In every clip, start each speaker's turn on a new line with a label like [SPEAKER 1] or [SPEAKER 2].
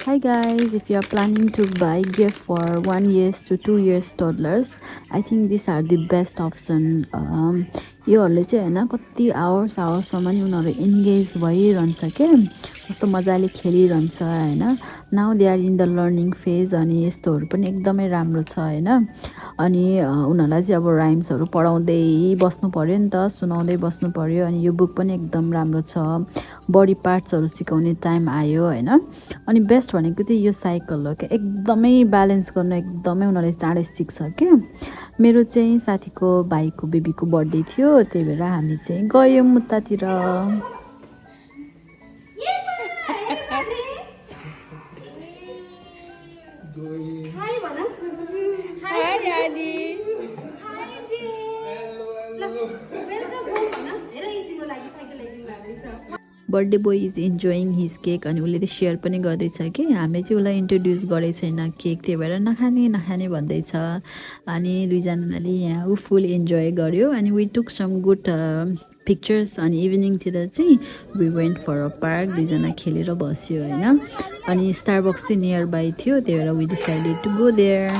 [SPEAKER 1] Hi guys, if you are planning to buy gift for 1 year to 2 years toddlers, I think these are the best option. योहरूले चाहिँ हैन कति आवर्ससम्म नि उनीहरू engage भइरहन्छ के कस्तो मजाले खेलिरहन्छ हैन now they are in the learning phase अनि यस्तोहरू पनि एकदमै राम्रो छ हैन अनि उनीहरूलाई चाहिँ अब राइम्सहरू पढाउँदै बस्नु पर्यो नि त सुनाउँदै बस्नु पर्यो अनि यो बुक पनि एकदम राम्रो छ बडी पार्ट्सहरू सिकाउने टाइम आयो हैन अनि बेस्ट भनेको चाहिँ यो साइकल हो के एकदमै ब्यालेन्स गर्न एकदमै उनीहरूले चाँडै सिक्छ के मेरो चाहिँ साथीको भाइको बेबीको बर्थडे थियो त्यही भएर हामी चाहिँ गयौँ उतातिर
[SPEAKER 2] Hi, Vanam. Hi, Daddy. Hi, Jay. Welcome home, Vanam. हेर यति तिम्रो लागि साइकल ल्याइदिनु भएको रहेछ।
[SPEAKER 1] Birthday boy is enjoying his cake अनि उसले त सेयर पनि गर्दैछ कि हामीले चाहिँ उसलाई इन्ट्रोड्युस गरेको छैन केक त्यही भएर नखाने भन्दैछ अनि दुईजनाले यहाँ ऊ फुल इन्जोय गर्यो अनि we took some good pictures अनि इभिनिङतिर चाहिँ we went for a park दुईजना खेलेर बस्यो होइन अनि स्टारबक्स चाहिँ नियर बाई थियो त्यही भएर we decided to go there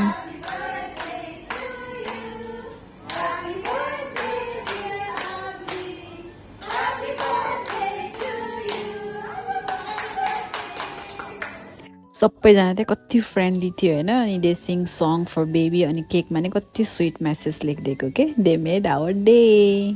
[SPEAKER 1] सबैजना चाहिँ कति फ्रेन्डली थियो होइन अनि they sing song for baby अनि केकमा नि कति स्विट मेसेज लेखिदिएको के दे मेड आवर डे